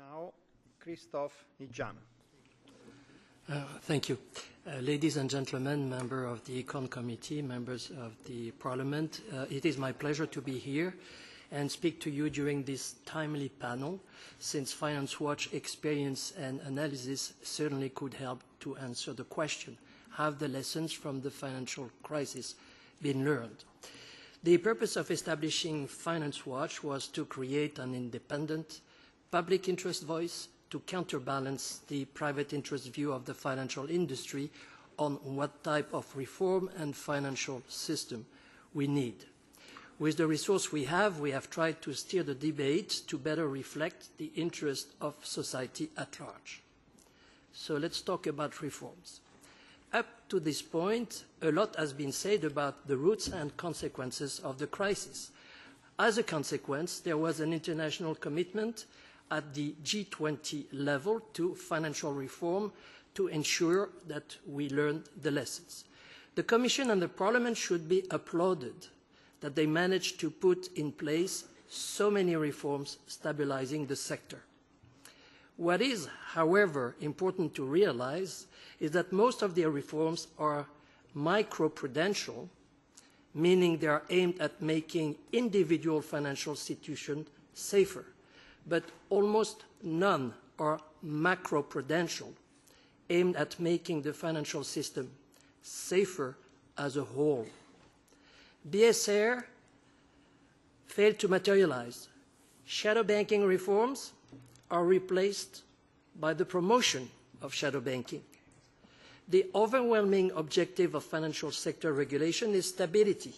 Now, Christophe Nijdam. Thank you. Ladies and gentlemen, members of the Econ Committee, members of the Parliament, it is my pleasure to be here and speak to you during this timely panel, since Finance Watch experience and analysis certainly could help to answer the question, have the lessons from the financial crisis been learned? The purpose of establishing Finance Watch was to create an independent public interest voice to counterbalance the private interest view of the financial industry on what type of reform and financial system we need. With the resource we have tried to steer the debate to better reflect the interest of society at large. So let's talk about reforms. Up to this point, a lot has been said about the roots and consequences of the crisis. As a consequence, there was an international commitment at the G20 level to financial reform to ensure that we learned the lessons. The Commission and the Parliament should be applauded that they managed to put in place so many reforms stabilizing the sector. What is, however, important to realize is that most of their reforms are microprudential, meaning they are aimed at making individual financial institutions safer, but almost none are macroprudential, aimed at making the financial system safer as a whole. BSR failed to materialize. Shadow banking reforms are replaced by the promotion of shadow banking. The overwhelming objective of financial sector regulation is stability,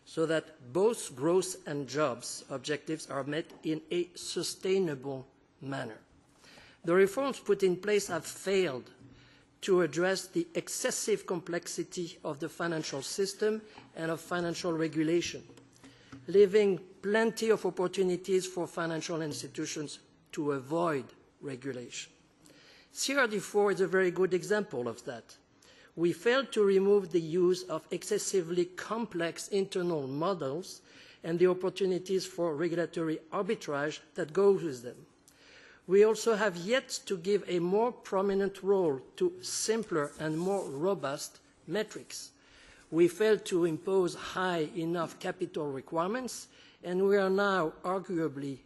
so that both growth and jobs objectives are met in a sustainable manner. The reforms put in place have failed to address the excessive complexity of the financial system and of financial regulation, leaving plenty of opportunities for financial institutions to avoid regulation. CRD4 is a very good example of that. We failed to remove the use of excessively complex internal models and the opportunities for regulatory arbitrage that go with them. We also have yet to give a more prominent role to simpler and more robust metrics. We failed to impose high enough capital requirements, and we are now arguably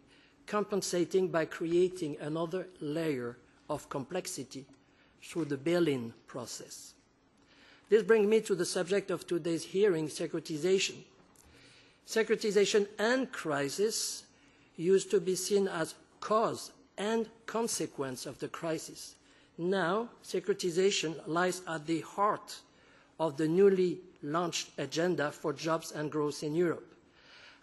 compensating by creating another layer of complexity through the bail-in process. This brings me to the subject of today's hearing, securitization. Securitization and crisis used to be seen as cause and consequence of the crisis. Now, securitization lies at the heart of the newly launched agenda for jobs and growth in Europe.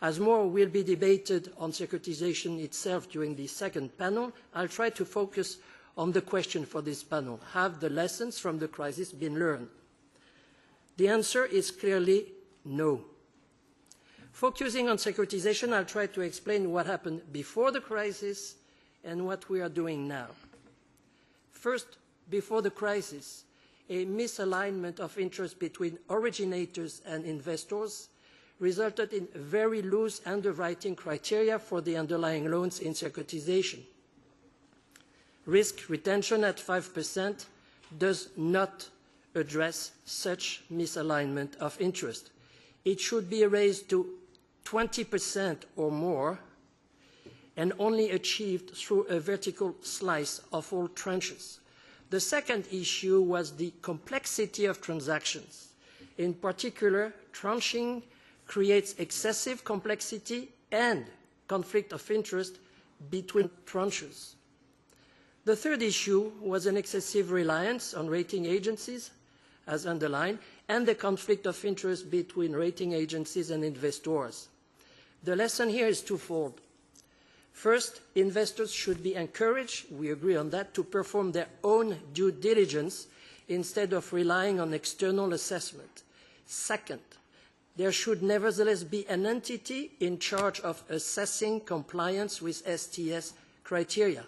As more will be debated on securitization itself during the second panel, I'll try to focus on the question for this panel. Have the lessons from the crisis been learned? The answer is clearly no. Focusing on securitization, I'll try to explain what happened before the crisis and what we are doing now. First, before the crisis, a misalignment of interest between originators and investors resulted in very loose underwriting criteria for the underlying loans in securitization. Risk retention at 5% does not address such misalignment of interest. It should be raised to 20% or more and only achieved through a vertical slice of all tranches. The second issue was the complexity of transactions. In particular, tranching creates excessive complexity and conflict of interest between tranches. The third issue was an excessive reliance on rating agencies, as underlined, and the conflict of interest between rating agencies and investors. The lesson here is twofold. First, investors should be encouraged, we agree on that, to perform their own due diligence instead of relying on external assessment. Second, there should nevertheless be an entity in charge of assessing compliance with STS criteria.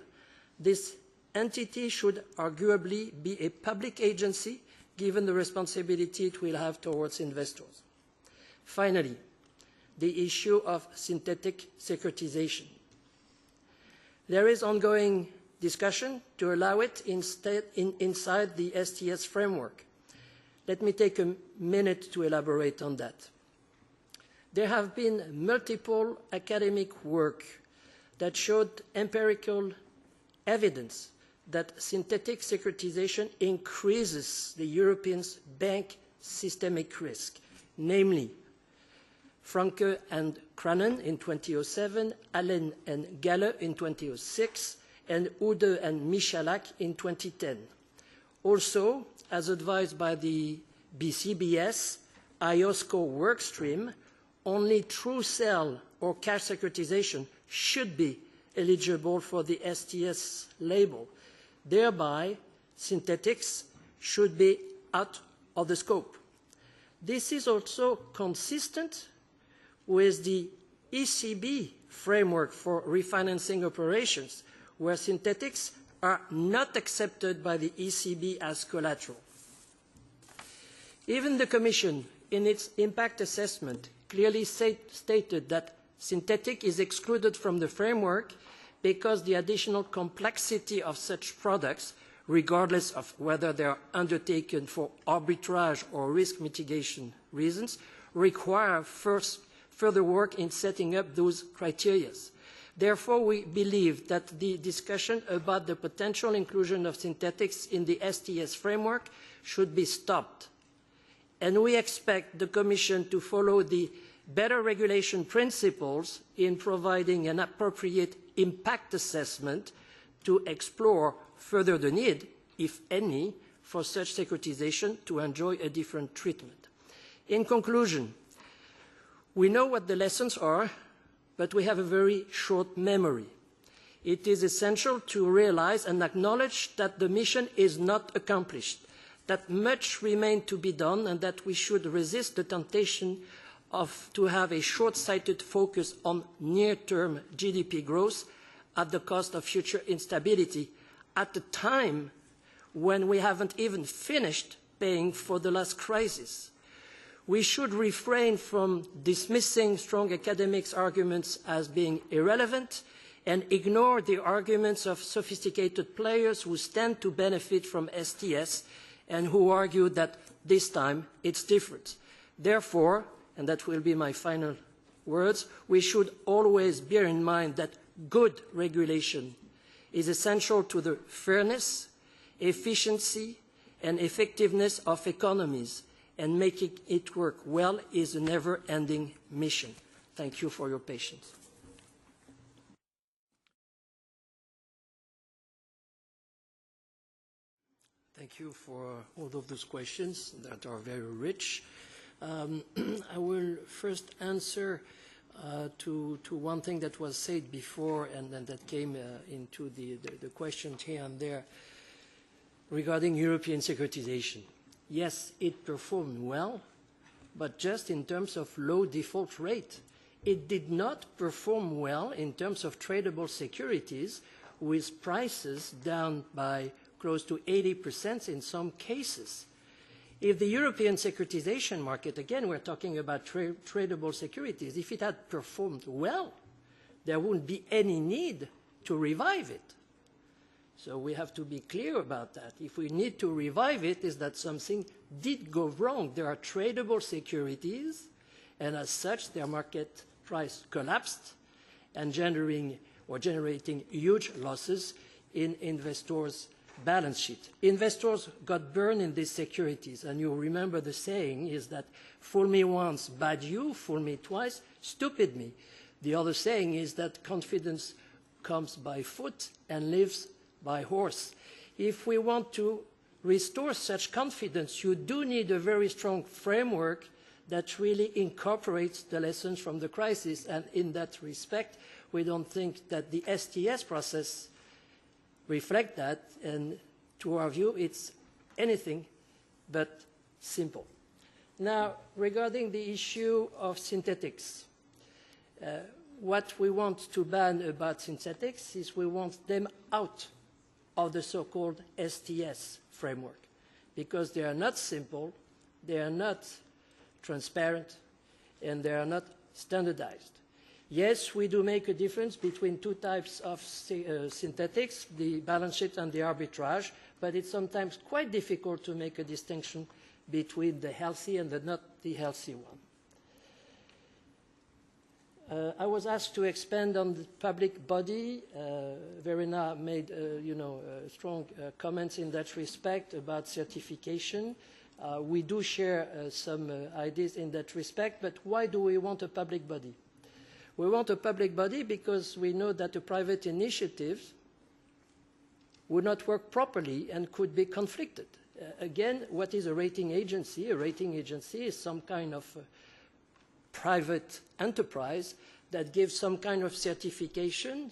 This entity should arguably be a public agency, given the responsibility it will have towards investors. Finally, the issue of synthetic securitization. There is ongoing discussion to allow it inside the STS framework. Let me take a minute to elaborate on that. There have been multiple academic work that showed empirical evidence that synthetic securitization increases the European bank systemic risk, namely Franke and Cranen in 2007, Allen and Galle in 2006, and Ude and Michalak in 2010. Also, as advised by the BCBS IOSCO workstream, only true sell or cash securitization should be eligible for the STS label. Thereby, synthetics should be out of the scope. This is also consistent with the ECB framework for refinancing operations, where synthetics are not accepted by the ECB as collateral. Even the Commission, in its impact assessment, clearly stated that synthetic is excluded from the framework because the additional complexity of such products, regardless of whether they are undertaken for arbitrage or risk mitigation reasons, require further work in setting up those criteria. Therefore, we believe that the discussion about the potential inclusion of synthetics in the STS framework should be stopped. And we expect the Commission to follow the better regulation principles in providing an appropriate impact assessment to explore further the need, if any, for such securitization to enjoy a different treatment. In conclusion, we know what the lessons are, but we have a very short memory. It is essential to realize and acknowledge that the mission is not accomplished, that much remains to be done, and that we should resist the temptation to have a short-sighted focus on near-term GDP growth at the cost of future instability, at a time when we haven't even finished paying for the last crisis. We should refrain from dismissing strong academics' arguments as being irrelevant and ignore the arguments of sophisticated players who stand to benefit from STS and who argue that this time it's different. Therefore, and that will be my final words, we should always bear in mind that good regulation is essential to the fairness, efficiency, and effectiveness of economies, and making it work well is a never-ending mission. Thank you for your patience. Thank you for all of those questions that are very rich. I will first answer to one thing that was said before and then that came into the questions here and there regarding European securitization. Yes, it performed well, but just in terms of low default rate. It did not perform well in terms of tradable securities, with prices down by close to 80% in some cases. If the European securitization market, again, we're talking about tradable securities, if it had performed well, there wouldn't be any need to revive it. So we have to be clear about that. If we need to revive it, is that something did go wrong. There are tradable securities, and as such, their market price collapsed and generating huge losses in investors' balance sheet. Investors got burned in these securities, and you remember the saying is that fool me once, bad you, fool me twice, stupid me. The other saying is that confidence comes by foot and lives by horse. If we want to restore such confidence, you do need a very strong framework that really incorporates the lessons from the crisis, and in that respect, we don't think that the STS process reflects that, and to our view, it's anything but simple. Now, regarding the issue of synthetics, what we want to ban about synthetics is we want them out of the so-called STS framework, because they are not simple, they are not transparent, and they are not standardized. Yes, we do make a difference between two types of synthetics, the balance sheet and the arbitrage, but it's sometimes quite difficult to make a distinction between the healthy and the not the healthy one. I was asked to expand on the public body. Verena made strong comments in that respect about certification. We do share some ideas in that respect, but why do we want a public body? We want a public body because we know that the private initiatives would not work properly and could be conflicted. Again, what is a rating agency? A rating agency is some kind of private enterprise that gives some kind of certification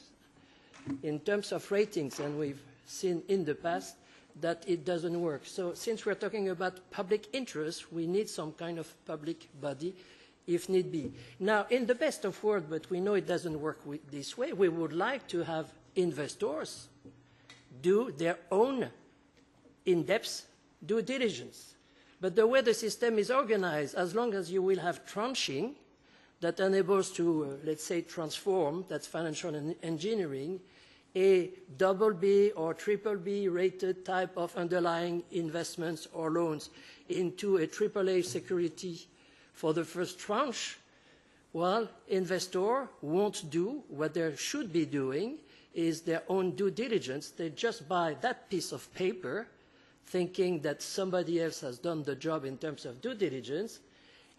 in terms of ratings, and we've seen in the past that it doesn't work. So since we're talking about public interest, we need some kind of public body if need be. Now, in the best of worlds, but we know it doesn't work this way, we would like to have investors do their own in-depth due diligence. But the way the system is organized, as long as you will have tranching that enables to, let's say, transform, that's financial engineering, a BB or BBB rated type of underlying investments or loans into a AAA security for the first tranche, well, investor won't do what they should be doing is their own due diligence. They just buy that piece of paper thinking that somebody else has done the job in terms of due diligence,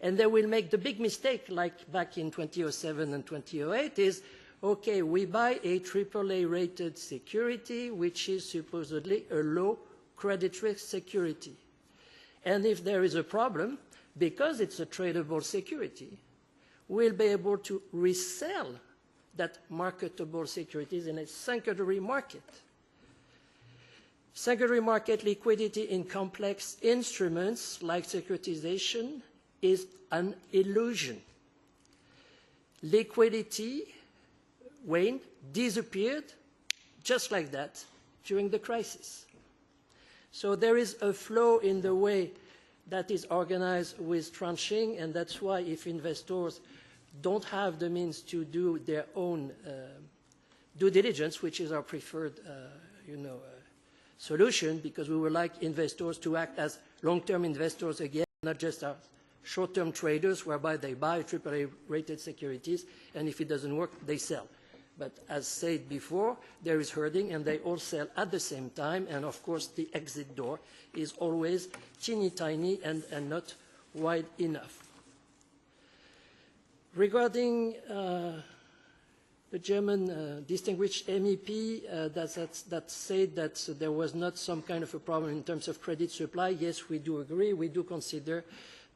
and they will make the big mistake like back in 2007 and 2008 is, okay, we buy a AAA rated security which is supposedly a low credit risk security. And if there is a problem, because it's a tradable security, we'll be able to resell that marketable securities in a secondary market. Secondary market liquidity in complex instruments like securitization is an illusion. Liquidity waned, disappeared, just like that during the crisis. So there is a flow in the way that is organized with tranching, and that's why if investors don't have the means to do their own due diligence, which is our preferred solution, because we would like investors to act as long-term investors again, not just as short-term traders whereby they buy AAA-rated securities, and if it doesn't work, they sell. But as said before, there is herding, and they all sell at the same time, and of course the exit door is always teeny-tiny and not wide enough. Regarding the German distinguished MEP that said that there was not some kind of a problem in terms of credit supply, yes, we do agree. We do consider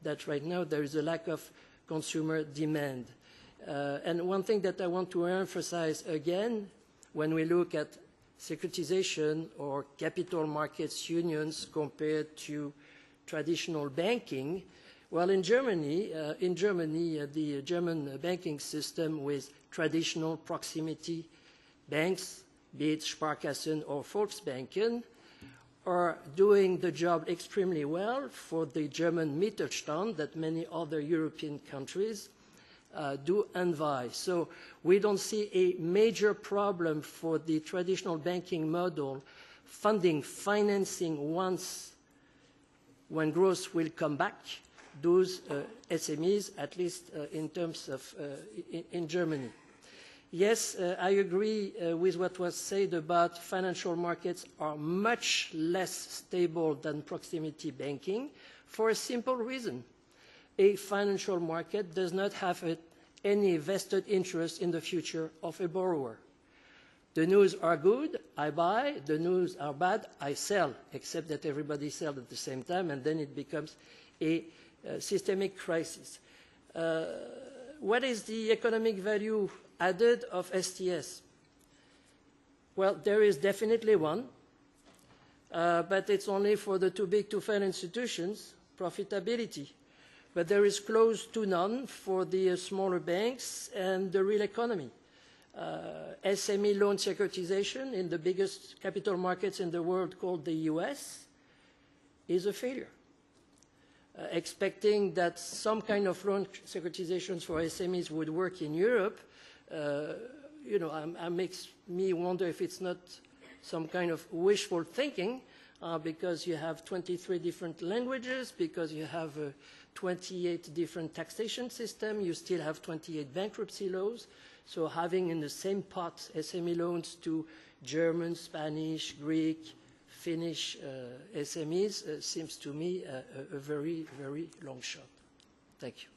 that right now there is a lack of consumer demand. And one thing that I want to emphasize again, when we look at securitization or capital markets unions compared to traditional banking, well, in Germany, the German banking system with traditional proximity banks, be it Sparkassen or Volksbanken, are doing the job extremely well for the German Mittelstand that many other European countries do envy. So we don't see a major problem for the traditional banking model financing once when growth will come back, those SMEs, at least in terms of in Germany. Yes, I agree with what was said about financial markets are much less stable than proximity banking for a simple reason. A financial market does not have any vested interest in the future of a borrower. The news are good, I buy. The news are bad, I sell, except that everybody sells at the same time, and then it becomes a systemic crisis. What is the economic value added of STS? Well, there is definitely one, but it's only for the too big to fail institutions, profitability. But there is close to none for the smaller banks and the real economy. SME loan securitization in the biggest capital markets in the world, called the US, is a failure. Expecting that some kind of loan securitizations for SMEs would work in Europe you know, makes me wonder if it's not some kind of wishful thinking, because you have 23 different languages, because you have 28 different taxation systems, you still have 28 bankruptcy laws. So having in the same pot SME loans to German, Spanish, Greek, Finnish SMEs seems to me a very, very long shot. Thank you.